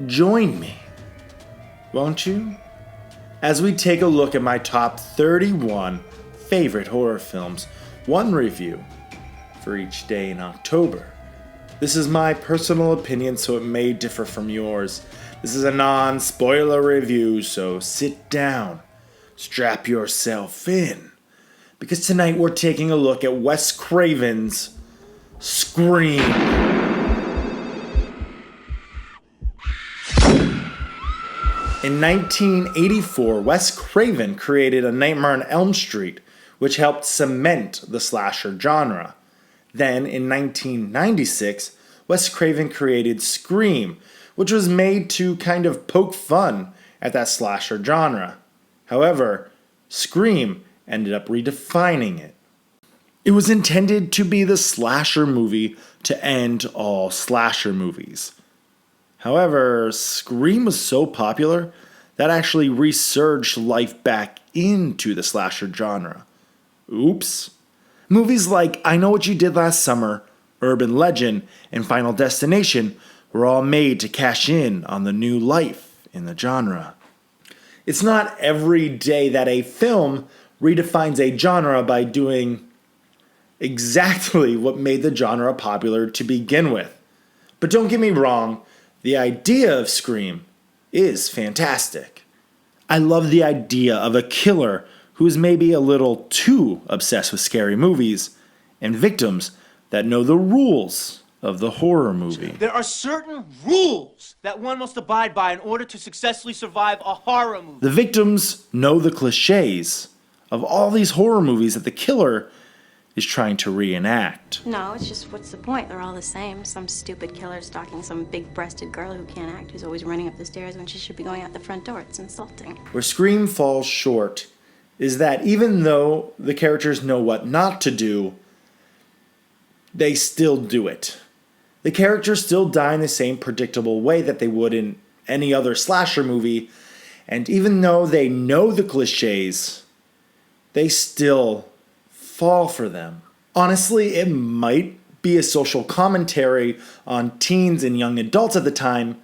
join me, won't you? As we take a look at my top 31 favorite horror films, one review for each day in October. This is my personal opinion, so it may differ from yours. This is a non-spoiler review, so sit down, strap yourself in, because tonight we're taking a look at Wes Craven's Scream. In 1984, Wes Craven created A Nightmare on Elm Street, which helped cement the slasher genre. Then, in 1996, Wes Craven created Scream, which was made to kind of poke fun at that slasher genre. However, Scream ended up redefining it. It was intended to be the slasher movie to end all slasher movies. However, Scream was so popular that actually resurged life back into the slasher genre. Oops. Movies like I Know What You Did Last Summer, Urban Legend, and Final Destination were all made to cash in on the new life in the genre. It's not every day that a film redefines a genre by doing exactly what made the genre popular to begin with. But don't get me wrong, the idea of Scream is fantastic. I love the idea of a killer who is maybe a little too obsessed with scary movies, and victims that know the rules of the horror movie. There are certain rules that one must abide by in order to successfully survive a horror movie. The victims know the cliches of all these horror movies that the killer is trying to reenact. No, it's just, what's the point? They're all the same. Some stupid killer stalking some big-breasted girl who can't act, who's always running up the stairs when she should be going out the front door. It's insulting. Where Scream falls short is that even though the characters know what not to do, they still do it. The characters still die in the same predictable way that they would in any other slasher movie, and even though they know the cliches, they still fall for them. Honestly, it might be a social commentary on teens and young adults at the time,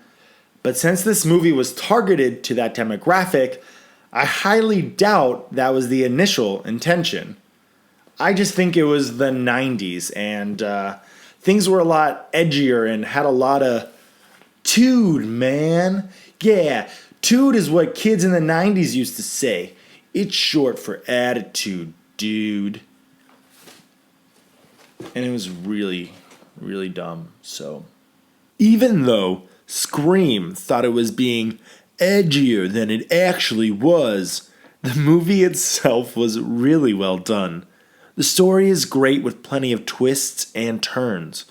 but since this movie was targeted to that demographic, I highly doubt that was the initial intention. I just think it was the 90s, and things were a lot edgier and had a lot of tood, man. Yeah, tood is what kids in the 90s used to say. It's short for attitude, dude. And it was really, really dumb. So, even though Scream thought it was being edgier than it actually was, the movie itself was really well done. The story is great with plenty of twists and turns.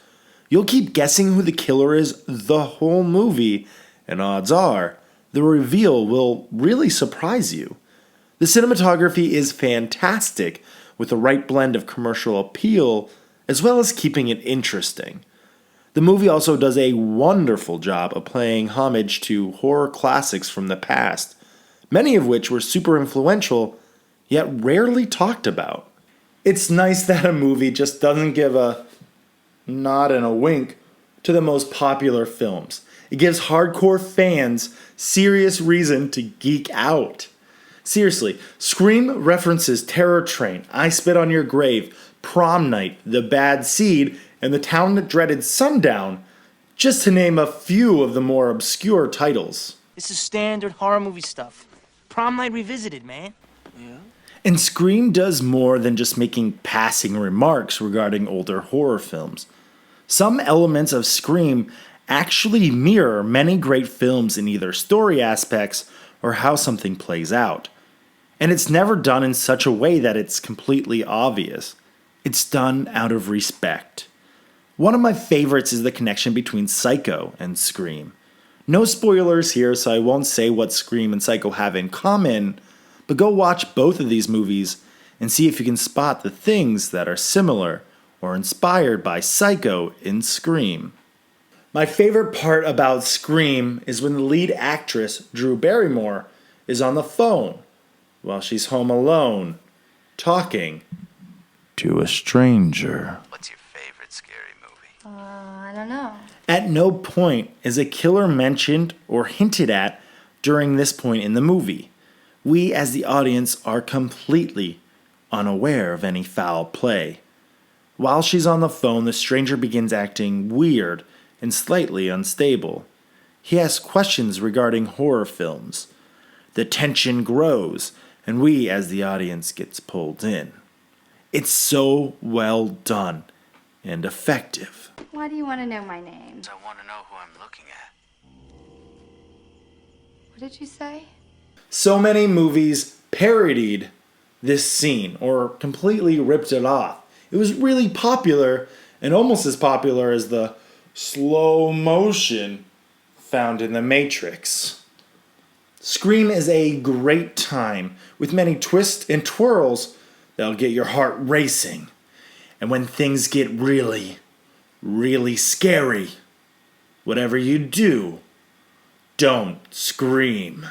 You'll keep guessing who the killer is the whole movie, and odds are, the reveal will really surprise you. The cinematography is fantastic, with the right blend of commercial appeal, as well as keeping it interesting. The movie also does a wonderful job of paying homage to horror classics from the past, many of which were super influential, yet rarely talked about. It's nice that a movie just doesn't give a nod and a wink to the most popular films. It gives hardcore fans serious reason to geek out. Seriously, Scream references Terror Train, I Spit on Your Grave, Prom Night, The Bad Seed, and The Town That Dreaded Sundown, just to name a few of the more obscure titles. This is standard horror movie stuff. Prom Night Revisited, man. Yeah. And Scream does more than just making passing remarks regarding older horror films. Some elements of Scream actually mirror many great films in either story aspects or how something plays out. And it's never done in such a way that it's completely obvious. It's done out of respect. One of my favorites is the connection between Psycho and Scream. No spoilers here, so I won't say what Scream and Psycho have in common, but go watch both of these movies and see if you can spot the things that are similar or inspired by Psycho in Scream. My favorite part about Scream is when the lead actress, Drew Barrymore, is on the phone while she's home alone, talking to a stranger. What's your favorite scary movie? I don't know. At no point is a killer mentioned or hinted at during this point in the movie. We as the audience are completely unaware of any foul play. While she's on the phone, the stranger begins acting weird and slightly unstable. He asks questions regarding horror films. The tension grows, and we as the audience gets pulled in. It's so well done and effective. Why do you want to know my name? I want to know who I'm looking at. What did you say? So many movies parodied this scene or completely ripped it off. It was really popular and almost as popular as the slow motion found in The Matrix. Scream is a great time with many twists and twirls that'll get your heart racing. And when things get really, really scary, whatever you do, don't scream.